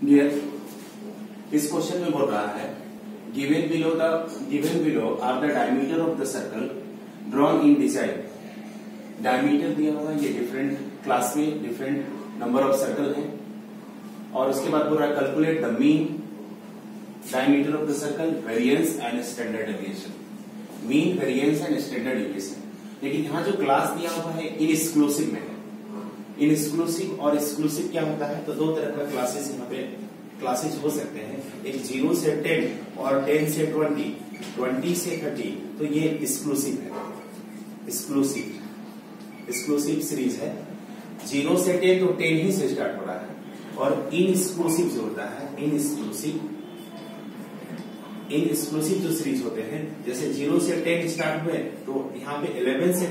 Dear, इस question में बोल रहा है given below are the diameter of the circle drawn in design। Diameter दिया हुआ है, ये डिफरेंट क्लास में डिफरेंट नंबर ऑफ सर्कल हैं, और उसके बाद बोल रहा है calculate the mean diameter of the circle, variance and standard deviation. Mean, variance and standard deviation. लेकिन यहाँ जो क्लास दिया हुआ है इनएक्सक्लूसिव में है। इनएक्सक्लूसिव और एक्सक्लूसिव क्या होता है, तो दो तरह का क्लासेस यहाँ पे क्लासेस हो सकते हैं, एक 0 से 10 और 10 से 20, 20 से 30, तो ये एक्सक्लूसिव है। एक्सक्लूसिव सीरीज है। 0 से 10 तो 10 ही से स्टार्ट हो रहा है, और इनएक्सक्लूसिव जो होता है, इनएक्सक्लूसिव जो सीरीज होते हैं, जैसे 0 से 10 स्टार्ट हुए तो यहाँ पे 11 से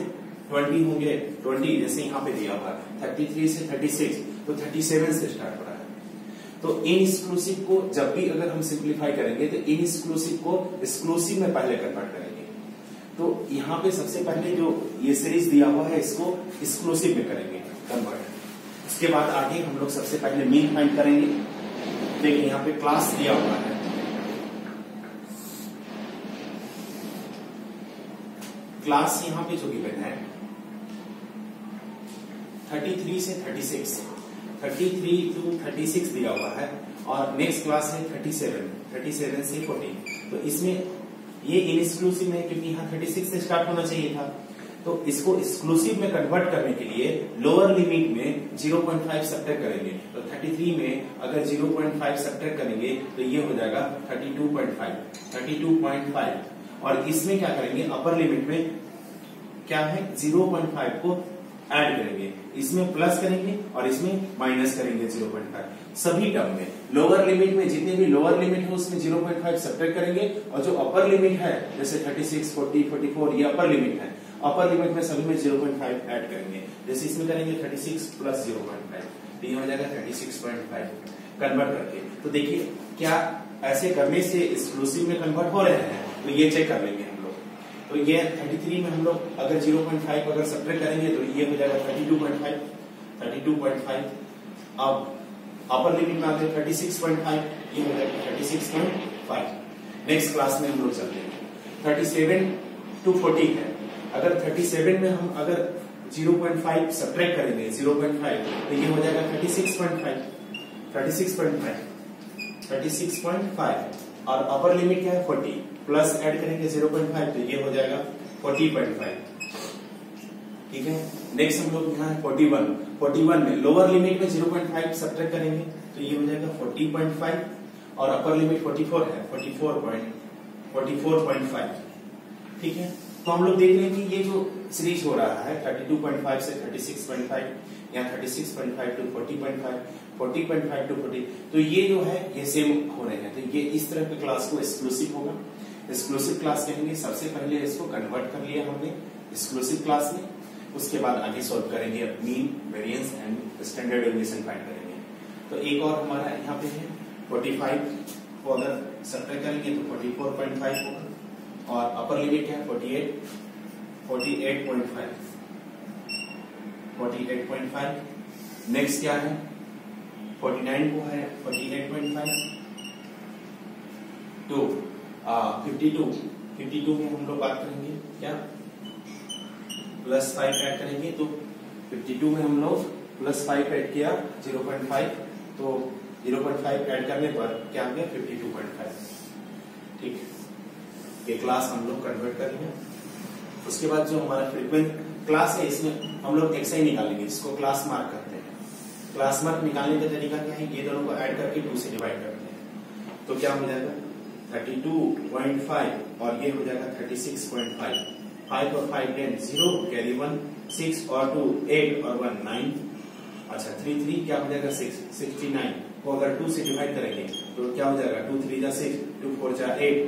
20 होंगे, 20 जैसे यहाँ पे दिया हुआ, 33 से 36 तो 37 से स्टार्ट हो रहा है। तो इनएक्सक्लूसिव को जब भी अगर हम सिंप्लीफाई करेंगे तो इनएक्सक्लूसिव को एक्सक्लूसिव में पहले कन्वर्ट करेंगे। तो यहाँ पे सबसे पहले जो ये सीरीज दिया हुआ है इसको एक्सक्लूसिव में करेंगे कन्वर्ट। उसके बाद आगे हम लोग सबसे पहले मीन फाइंड करेंगे। देखिए यहाँ पे क्लास दिया हुआ है, क्लास यहाँ पे जो गिवन है 33 से 36, 33 to 36 दिया हुआ है, और नेक्स्ट क्लास है 37 से 40। तो इसमें ये इनएक्सक्लूसिव है क्योंकि यहाँ 36 से स्टार्ट होना चाहिए था। तो इसको एक्सक्लूसिव में कन्वर्ट करने के लिए लोअर लिमिट में 0.5 सब्ट्रैक्ट करेंगे। तो 33 में अगर 0.5 सब्ट्रैक्ट करेंगे तो ये हो जाएगा 32.5, और इसमें क्या करेंगे, अपर लिमिट में क्या है 0.5 को ऐड करेंगे, इसमें प्लस करेंगे और इसमें माइनस करेंगे 0.5। सभी टर्म में लोअर लिमिट में जितने भी लोअर लिमिट है उसमें 0.5 सब्ट्रैक्ट करेंगे, और जो अपर लिमिट है जैसे 36, 40, 44 ये अपर लिमिट है, अपर लिमिट में सभी में 0.5 ऐड करेंगे। जैसे इसमें करेंगे 36 प्लस 0.5 तो ये हो जाएगा 36.5 कन्वर्ट करके। तो देखिए क्या ऐसे करने से एक्सक्लूसिव में कन्वर्ट हो रहे हैं, तो ये चेक कर लेंगे हम लोग। तो ये 33 में हम लोग अगर 0.5 अगर सब्ट्रैक्ट करेंगे तो ये हो जाएगा 32.5। अब अपर लिमिट में आते 36.5, ये हो जाएगा 36.5। नेक्स्ट क्लास में हम लोग चलते हैं 37 to 40 है। अगर 37 में हम अगर 0.5 सब्ट्रैक्ट करेंगे 0.5 तो ये हो जाएगा 36.5, और अपर लिमिट क्या है 40, प्लस ऐड करेंगे 0.5 तो ये हो जाएगा 40.5। ठीक है। नेक्स्ट हम लोग यहाँ 41 में लोअर लिमिट में 0.5 सब्ट्रैक्ट करेंगे तो ये हो जाएगा 40.5, और अपर लिमिट 44 है 44.5। ठीक है। तो हम लोग देख रहे हैं कि ये जो सीरीज हो रहा है 32.5 से 36.5, या 36.5 to 40.5, 40.5 to 40, तो ये जो है ये सेम हो रहे हैं। तो ये इस तरह के क्लास को एक्सक्लूसिव होगा, एक्सक्लूसिव क्लास कहेंगे। सबसे पहले इसको कन्वर्ट कर लिया हमने एक्सक्लूसिव क्लास में, उसके बाद आगे सॉल्व करेंगे mean, variance and standard deviation find करेंगे। तो एक और हमारा यहाँ पे है 45 को अगर सब्ट्रैक्ट करेंगे तो 44.5 होगा, और अपर लिमिट है 48.5। नेक्स्ट क्या है 49 को है 48.5 तो 52 में हम लोग बात करेंगे क्या प्लस 5 ऐड करेंगे। तो 52 में हम लोग प्लस 5 ऐड किया 0.5, तो 0.5 ऐड करने पर क्या हो गया 52.5। ठीक है, ये क्लास हम लोग कन्वर्ट कर लिया। उसके बाद जो हमारा फ्रीक्वेंट क्लास है इसमें हम लोग एक्सआई निकालेंगे, इसको क्लास मार्क करते हैं। क्लास मार्क निकालने का तरीका क्या है, ये दोनों को ऐड करके 2 से डिवाइड करते हैं। तो क्या हो जाएगा 32.5, और ये हो जाएगा 36.5। 5 और 5 10 0 कैरी 1 6 और 2 8 और 1 9। अच्छा 3 क्या हो जाएगा 6 69 को अगर 2 से डिवाइड करेंगे तो क्या हो जाएगा 2 3 जा 6 2 4 जा 8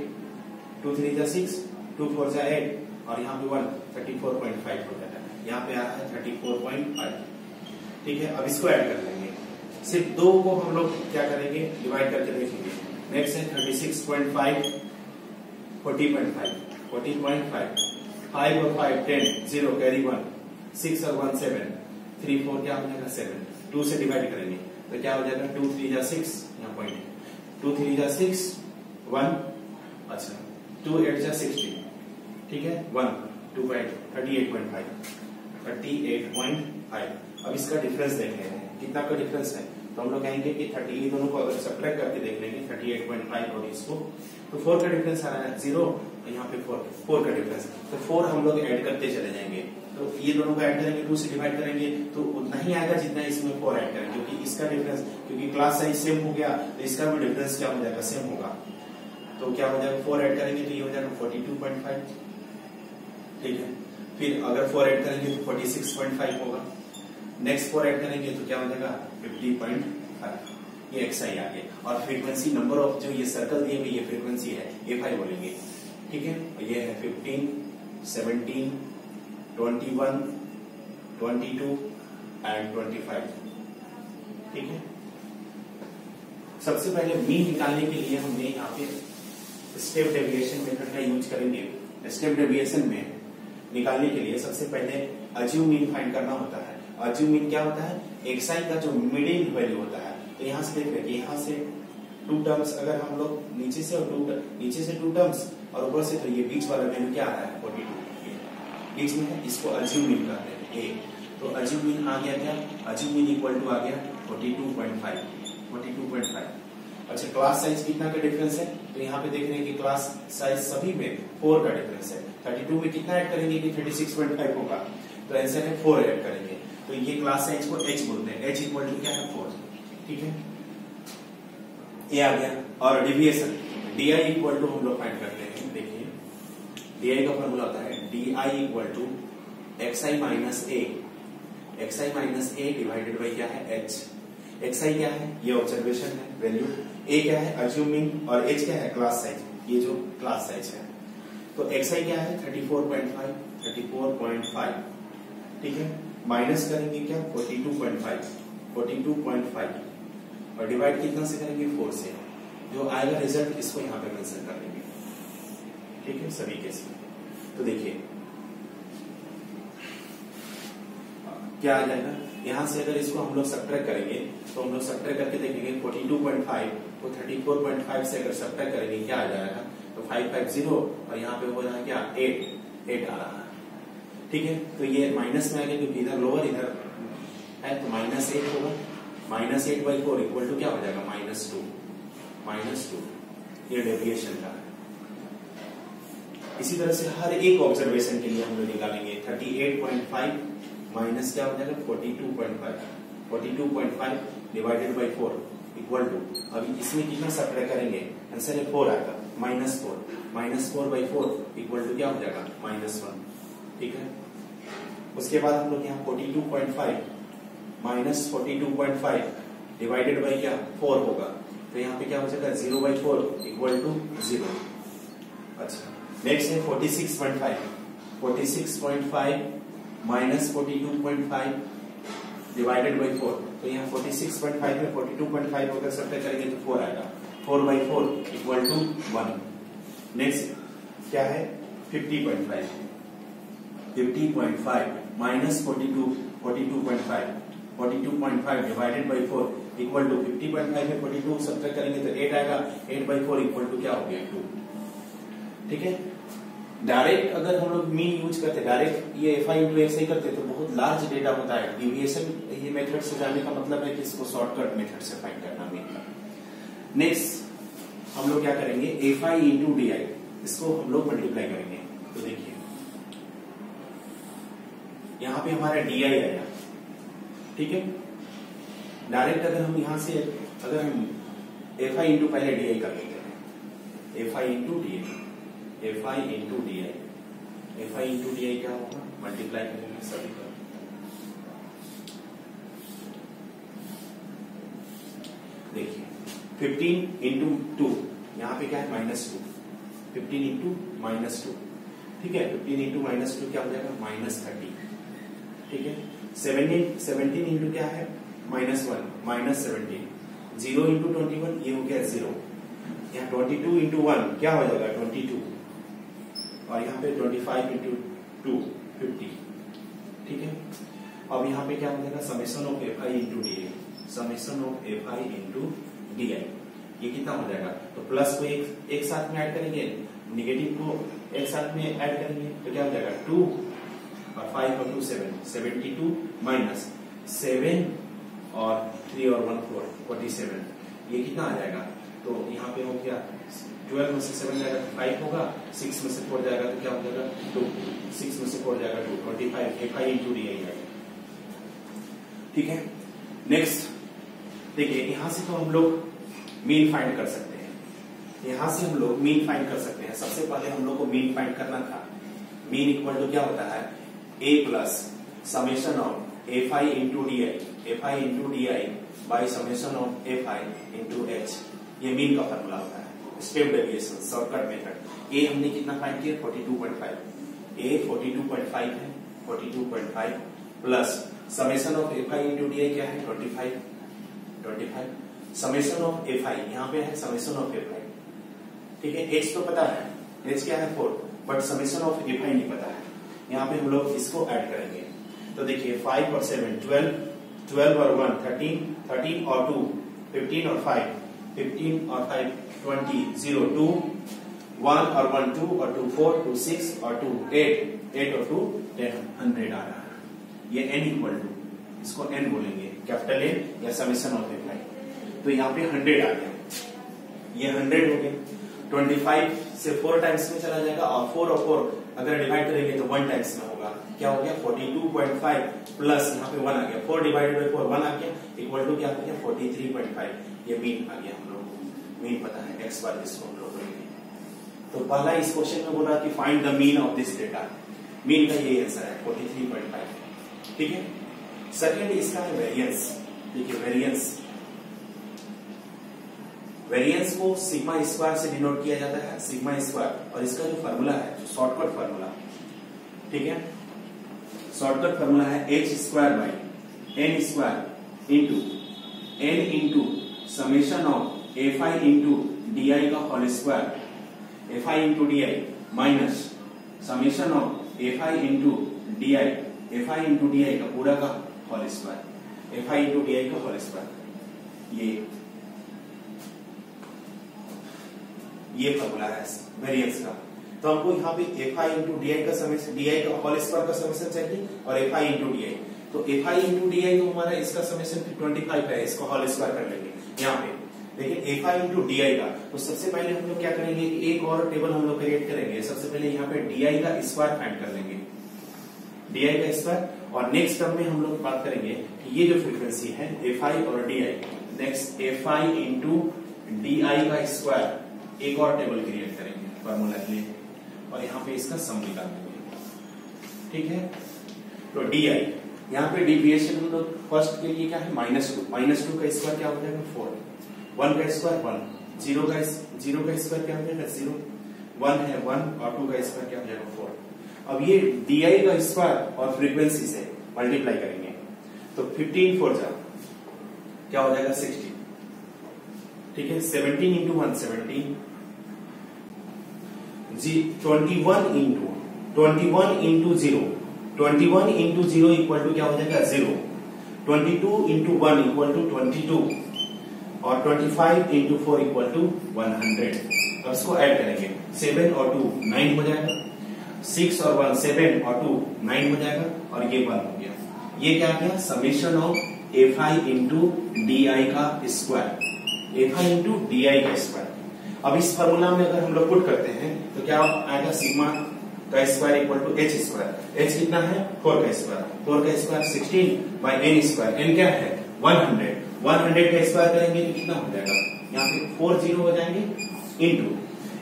2 3 जा 6 2 4 जा 8, और यहाँ पे 1 34.5 हो जाता है, यहाँ पे आता है 34.5। ठीक है। अब इसको ऐड कर लेंगे, सिर्फ 2 को हम लोग क्या करेंगे डिवाइड करके देखेंगे। नेक्स्ट है 36.5 40.5 5 और 5 10 0 कैरी 1 6 और 1 7 3 4 क्या हो जाएगा 7। 2 से डिवाइड करेंगे तो क्या हो जाएगा 2 3 जा 6, यहाँ पॉइंट है 2 3 जा 6 1, अच्छा 2 8 जा 16, ठीक है 1 2 38.5। अब इसका डिफरेंस देख लेते हैं कितना का डिफरेंस है। तो हम लोग कहेंगे कि 30 दोनों को अगर सब्ट्रैक्ट करके देख लेंगे 38.5 और इसको, तो 4 का डिफरेंस आ रहा है 0, यहाँ पे 4 का डिफरेंस, तो 4 हम लोग ऐड करते चले जाएंगे। तो ये दोनों को ऐड करेंगे 2 से डिवाइड करेंगे तो उतना ही आएगा जितना इसमें 4 ऐड करेंगे, क्योंकि इसका डिफरेंस, क्योंकि क्लास साइज सेम हो गया तो इसका भी डिफरेंस क्या हो जाएगा, सेम होगा। तो क्या हो जाएगा 4 ऐड करेंगे तो ये हो जाएगा 42.5, ठीक है। फिर अगर 4 ऐड करेंगे तो 46.5 होगा। नेक्स्ट 4 ऐड करेंगे तो क्या हो जाएगा 50.5, ये xi आ गया। और फ्रीक्वेंसी नंबर ऑफ जो ये सर्कल दिए हुए ये फ्रीक्वेंसी है A5 बोलेंगे, ठीक है। ये है 15 17 21 22 एंड 25, ठीक है। सबसे पहले मीन निकालने के लिए हमने यहाँ पे स्टेप डेविएशन मेथड का यूज करेंगे। स्टेप डेविएशन में निकालने के लिए सबसे पहले अज्यूम मीन फाइंड करना होता है। अज्यूम मीन क्या होता है, xi का जो मिडिल वैल्यू होता है। तो यहाँ से देख रहे यहाँ से 2 टर्म्स, अगर हम लोग नीचे से 2 टर्म्स और ऊपर से, तो ये बीच वाला वैल्यू क्या आ रहा है 42 बीच में है, इसको अज्यूम मीन कहते हैं ए। तो अज्यूम मीन आ गया क्या, अज्यूम मीन इक्वल टू आ गया 42.5। अच्छा क्लास साइज कितना का डिफरेंस है, तो यहाँ पे देख रहे हैं कि क्लास साइज सभी में 4 का डिफरेंस है। 32 में कितना ऐड करेंगे कि 36.5 होगा, तो आंसर है 4 ऐड करेंगे। तो ये क्लास साइज को h बोलते हैं, h इक्वल टू क्या है 4, ठीक है। ये आ गया। और डेविएशन di इक्वल टू हम लोग फाइंड करते हैं। देखिए di का फॉर्मूला होता है di equal to xi minus a divided by क्या है h। xi क्या है, ये ऑब्जर्वेशन है वैल्यू, a क्या है अज्यूमिंग, और h क्या है क्लास साइज, ये जो क्लास साइज है। तो xi क्या है 34.5, ठीक है। माइनस करेंगे क्या 42.5 और डिवाइड कितना से करेंगे 4 से, जो आएगा रिजल्ट इसको यहाँ पे मेंशन कर देंगे, ठीक है सभी केस में। तो देखिए क्या आ जाएगा, यहाँ से अगर इसको हम लोग सब्ट्रैक्ट करेंगे तो हम लोग सब्ट्रैक्ट करके देखेंगे 42.5 को 34.5 से अगर सब्ट्रैक्ट करेंगे क्या आ जाएगा, तो 550 और यहाँ पे हो रहा है क्या 8 आ रहा है, ठीक है। तो ये माइनस में आ गया क्योंकि इधर लोअर इधर है, तो -8 होगा। -8/4 इक्वल टू क्या हो जाएगा -2। ये डेविएशन का है। इसी तरह से हर एक ऑब्जर्वेशन के लिए हम लोग निकालेंगे 38.5 माइनस क्या हो जाएगा 42.5 डिवाइडेड बाई 4 इक्वल टू, अभी इसमें कितना सब्ट्रैक्ट करेंगे, आंसर है 4 आएगा, -4/4 इक्वल टू क्या हो जाएगा -1, ठीक है। उसके बाद हम लोग यहाँ 42.5 माइनस 42.5 डिवाइडेड बाई क्या 4 होगा, तो यहाँ पे क्या हो जाएगा 0/4 इक्वल टू 0। अच्छा नेक्स्ट है 46.5 माइनस 42.5 डिवाइडेड बाई 4, तो यहाँ 46.5 में 42.5 होकर सब्ट्रैक्ट करेंगे तो 4 आएगा, 4/4 इक्वल टू 1। नेक्स्ट क्या है 50.5 minus 42.5 divided by 4 equal to 50.5 में 42 सब्ट्रैक्ट करेंगे तो 8 आएगा, 8/4 इक्वल टू क्या हो गया 2, ठीक है। डायरेक्ट अगर हम लोग मीन यूज करते, डायरेक्ट ये FI इंटू XI करते तो बहुत लार्ज डेटा होता है। डिविएशन ये मेथड से जाने का मतलब है कि इसको शॉर्टकट मेथड से फाइंड करना मीन का। नेक्स्ट हम लोग क्या करेंगे FI इंटू DI, इसको हम लोग मल्टीप्लाई करेंगे। तो देखिए यहाँ पे हमारा DI आया, ठीक है। डायरेक्ट अगर हम यहाँ से अगर हम FI इंटू पहले DI कर लेते हैं, FI इंटू DI क्या होगा मल्टीप्लाई करेंगे सभी का। देखिए 15 इंटू 2 यहाँ पे क्या है -2, 15 इंटू -2, ठीक है। 15 इंटू -2 क्या हो जाएगा -30, ठीक है। 17 इंटू क्या है -1 -17, 0 इंटू 21 ये हो गया 0, यहाँ 22 इंटू 1 क्या हो जाएगा 22, और यहाँ पे 25 इंटू 2 50, ठीक है। अब यहाँ पे क्या हो जाएगा summation of FI into DI, summation of f i into d आई। ये कितना हो जाएगा? तो प्लस को एक साथ में ऐड करेंगे, निगेटिव को एक साथ में ऐड करेंगे तो क्या हो जाएगा? 2 और 5 और 2 7, 72 माइनस 7 और 3 और 1 4, 47। ये कितना आ जाएगा? तो यहाँ पे हो गया 12 में से 7 जाएगा तो 5 होगा, 6 में से 4 जाएगा तो क्या हो जाएगा? 2, 6 में से 4 जाएगा 2, 25 एफ आई इंटू डी आई आएगा। ठीक है, नेक्स्ट देखिए, यहां से तो हम लोग मीन फाइंड कर सकते हैं, यहां से हम लोग मीन फाइंड कर सकते हैं। सबसे पहले हम लोग को मीन फाइंड करना था। मीन इक्वल टू क्या होता है? a plus summation of f i into d i, f i into d I by summation of f i into H. ये मीन का फॉर्मूला होता है, स्टेप डेविएशन, शॉर्टकट मेथड। ए हमने कितना फाइंड किया? 42.5। ए 42.5 है, 42.5 plus summation of f i into d आई क्या है? 25। समेशन ऑफ एफ आई यहाँ पे है, समेशन ऑफ एफ आई। ठीक है, एच तो पता है, एच क्या है? 4, बट समेशन ऑफ एफ आई नहीं पता है। यहाँ पे हम लोग इसको ऐड करेंगे तो देखिए 5 और 7 12, 12 और 1 13, 13 और 2 15 और 5 15 और 5 20, 0 2 1 और 1 2 और 2 4 2 6 और 2 8 8 और 2 10 100 आ रहा है। ये n इक्वल टू, इसको n बोलेंगे, कैपिटल N या समेशन ऑफ एफ आई। तो यहाँ पे 100 आ गया, ये 100 हो गया। 25 से 4 टाइम्स में चला जाएगा और 4 और 4 अगर डिवाइड करेंगे तो 1 टाइम्स में होगा। क्या हो गया? 42.5 प्लस यहाँ पे 1 आ गया, 4 डिवाइडेड बाई 4 1 आ गया, इक्वल टू क्या हो गया? 43.5। ये मीन आ गया, हम लोग को मीन पता है, एक्स बार इसको हम लोग करेंगे। तो पहला इस क्वेश्चन में बोल रहा कि find the mean of this data. Mean का ये आंसर है 43.5। ठीक है, सेकेंड इसका है वेरिएंस। देखिए वेरिएंस, वेरिएंस को सिग्मा स्क्वायर से डिनोट किया जाता है, सिग्मा स्क्वायर। और इसका जो फार्मूला है, जो शॉर्टकट फार्मूला, ठीक है, शॉर्टकट फार्मूला है h square by n square into n into summation of f i into d i का whole square, f i into d i minus summation of f i into d i, f i into d i का पूरा का whole square, f i into d i का whole square. ये formula है variance का। तो हमको यहाँ पे f i into d i का समेशन, डी आई का होल स्क्वायर का समेशन चाहिए और f i into d i. तो f i into d i तो हमारा इसका समेशन 25 है, इसको होल स्क्वायर कर लेंगे यहाँ पे। लेकिन F i into d i का, तो सबसे पहले हम लोग क्या करेंगे कि एक और टेबल हम लोग क्रिएट करेंगे। सबसे पहले यहाँ पे डी आई का स्क्वायर फाइंड कर लेंगे, डी आई का स्क्वायर। और नेक्स्ट टर्म में हम लोग बात करेंगे कि ये जो फ्रीक्वेंसी है एफ आई और D I, next F i into d i का स्क्वायर, एक और टेबल क्रिएट करेंगे फॉर्मूला के लिए और यहाँ पे इसका सम निकालेंगे। ठीक है, तो डी आई, यहाँ पे डिविएशन हम लोग फर्स्ट के लिए क्या है? -2, -2 का स्क्वायर क्या हो जाएगा? 4, 1 का स्क्वायर 1, 0 का स्क्वायर क्या हो जाएगा? 0, 1 है 1 और 2 का स्क्वायर क्या हो जाएगा? 4। अब ये डी आई का स्क्वायर और फ्रीक्वेंसी से मल्टीप्लाई करेंगे तो 15 4 जा क्या हो जाएगा? 60। ठीक है, 17 इंटू 1 17, 21 इंटू 0, 21 इंटू 0 इक्वल टू क्या हो जाएगा? 0। 22 इंटू 1 इक्वल टू 22 और 25 इंटू 4 इक्वल टू 100। अब इसको ऐड करेंगे, 7 और 2 9 हो जाएगा, 6 और 1 7 और 2 9 हो जाएगा और ये 1 हो गया। ये क्या गया? Summation of f i into d i का square, f i into d i का स्क्वायर। अब इस फॉर्मूला में अगर हम लोग पुट करते हैं तो क्या आएगा? सिग्मा का square equal to H square. H कितना है? 4 का स्क्वायर, 4 का square 16 by N square. N क्या है? 100, 100 का स्क्वायर करेंगे तो कितना हो जाएगा? यहाँ पे 4 0 हो जाएंगे इंटू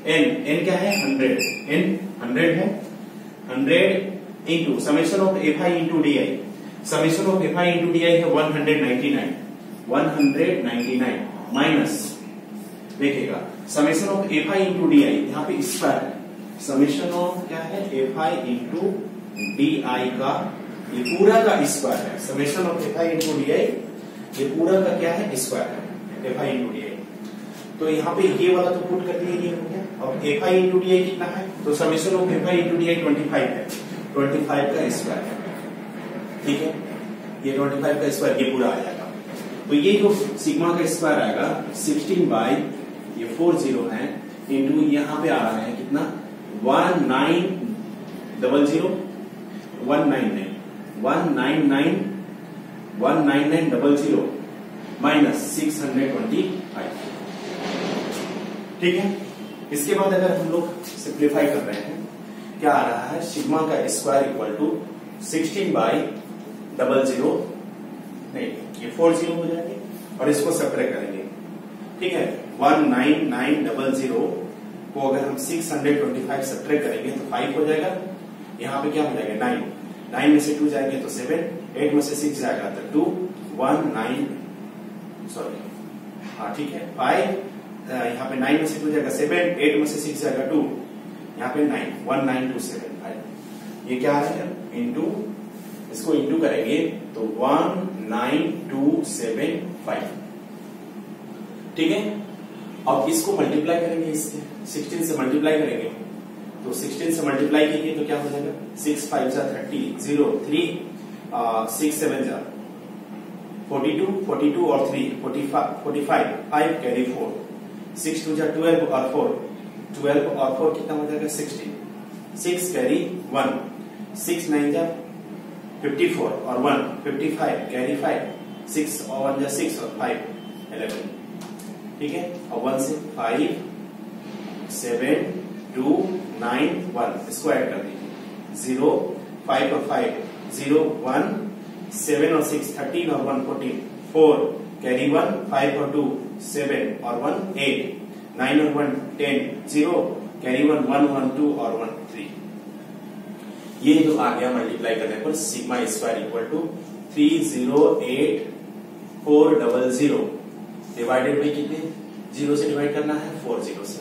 एन, एन क्या है? 100, एन 100 है, 100 into summation of f i into d I, summation of f i into d आई है 199, 199 माइनस देखिएगा summation of f i into d आई, यहाँ पे स्क्वायर है, समेशन ऑफ क्या है? F i into d i का ये पूरा का स्क्वायर है, summation of f i into d आई ये पूरा का क्या है? स्क्वायर है, F i into d i. तो यहाँ पे ये वाला तो पुट कर दिया, ये हो गया। अब एफ आई इंटू डी आई कितना है? तो summation of f i into d आई 25 है, 25 का स्क्वायर है। ठीक है, ये 25 का स्क्वायर ये पूरा आ जाएगा। तो ये जो सिग्मा का स्क्वायर आएगा 16 बाई ये 40 है इंटू यहाँ पे आ रहा है कितना 19900 माइनस 625। ठीक है, इसके बाद अगर हम लोग सिंप्लीफाई कर रहे हैं क्या आ रहा है सिग्मा का स्क्वायर इक्वल टू 16 बाई 00 नहीं ये 40 हो जाएंगे और इसको सब्ट्रैक्ट करेंगे। ठीक है, 19900 को अगर हम 625 सब्ट्रैक्ट करेंगे तो 5 हो जाएगा। यहाँ पे क्या हो जाएगा 9 में से 2 जाएंगे तो 7, 8 में से 6 जाएगा तो 2, ठीक है 5, यहाँ पे 9 में से 2 जाएगा 7, 8 में से 6 जाएगा 2, यहाँ पे 9, 19275। ये क्या है इंटू, इसको इंटू करेंगे तो 19275। ठीक है, अब इसको मल्टीप्लाई करेंगे इससे 16 से मल्टीप्लाई करेंगे तो 16 से मल्टीप्लाई करेंगे तो क्या हो जाएगा 6 5 जा 30, 0 3 6 7 जा 42 और 3 45 5 कैरी 4 6 2 जा 12 और 4 कितना हो जाएगा 16 6 कैरी 1 6 9 जा 54 और 1 55 कैरी 5 6 और 1 जा 6 और 5 11। ठीक है, और 1 से 5 7 2 9 1 इसको ऐड कर दीजिए 0 5 और 5 0 1 7 और 6 13 और 1 14 4 कैरी 1 5 और 2 7 और 1 8 9 और 1 10 0 कैरी 1 1 1 2 और 1 3। ये जो आ गया मल्टीप्लाई करने पर sigma square equal to 308400 divided by कितने 0 से डिवाइड करना है 40 से।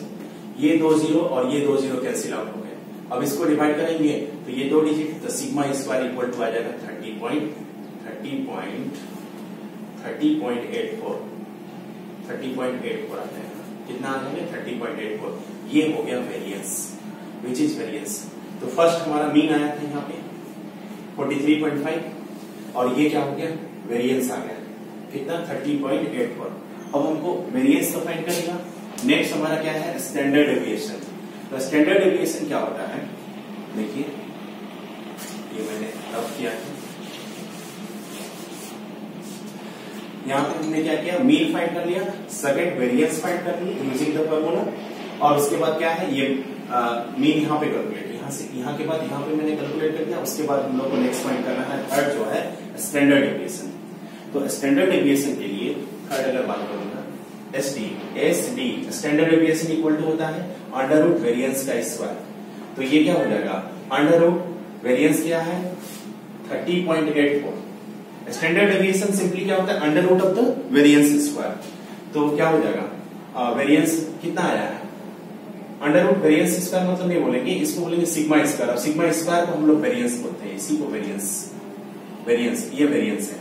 ये 2 0 और ये 2 0 कैंसिल आउट हो गए। अब इसको डिवाइड करेंगे तो ये 2 डिजिट तो सिग्मा स्क्वायर इक्वल टू आ जाएगा 30.84 आ जाएगा। कितना आ जाएगा 30.84। ये हो गया वेरिएंस, विच इज वेरिएंस। तो फर्स्ट हमारा मीन आया था यहाँ पे 43.5 और ये क्या हो गया वेरिएंस आ गया कितना 30.84। अब हमको वेरिएंस तो फाइंड करेगा। नेक्स्ट हमारा क्या है स्टैंडर्ड डेविएशन। तो स्टैंडर्ड डेविएशन क्या होता है देखिए, ये मैंने रफ किया है। यहाँ पे हमने क्या किया मीन फाइंड कर लिया, सेकंड वेरिएंस फाइंड कर लिया यूजिंग द फार्मूला, और उसके बाद क्या है ये मीन यहाँ पे कैलकुलेट, यहाँ के बाद यहाँ पे मैंने कैलकुलेट कर दिया। उसके बाद हम लोग को नेक्स्ट फाइंड करना है थर्ड जो है स्टैंडर्ड डेविएशन। तो स्टैंडर्ड डेविएशन के लिए थर्ड अगर बात करूंगा SD standard deviation equal to होता है अंडर रूट वेरिएंस का स्क्वायर। तो ये क्या हो जाएगा अंडर रूट वेरिएंस क्या है 30.84। स्टैंडर्ड डेविएशन सिंपली क्या होता है under root of the variance square. तो क्या हो जाएगा वेरिएंस कितना आया है अंडर रूट वेरिएंस स्क्वायर मतलब नहीं बोलेंगे, इसको बोलेंगे सिग्मा स्क्वायर। और सिग्मा स्क्वायर को हम लोग वेरिएंस बोलते हैं, इसी को वेरिएंस ये वेरिएंस है।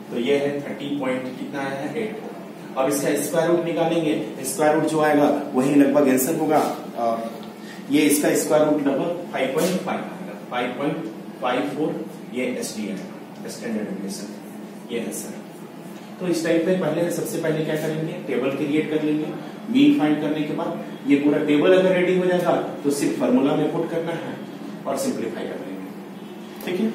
तो ये है 30 पॉइंट कितना आया है 8। अब इसका स्क्वायर रूट निकालेंगे, स्क्वायर रूट जो आएगा वही लगभग आंसर होगा। ये इसका स्क्वायर रूट लगभग 5.5 आएगा 5.54। ये एसडी है स्टैंडर्ड डेविएशन, ये आंसर। तो इस टाइप पे पहले सबसे पहले क्या करेंगे टेबल क्रिएट कर लेंगे। मीन फाइंड करने के बाद ये पूरा टेबल अगर रेडी हो जाएगा तो सिर्फ फार्मूला में पुट करना है और सिंप्लीफाई कर लेंगे। ठीक है।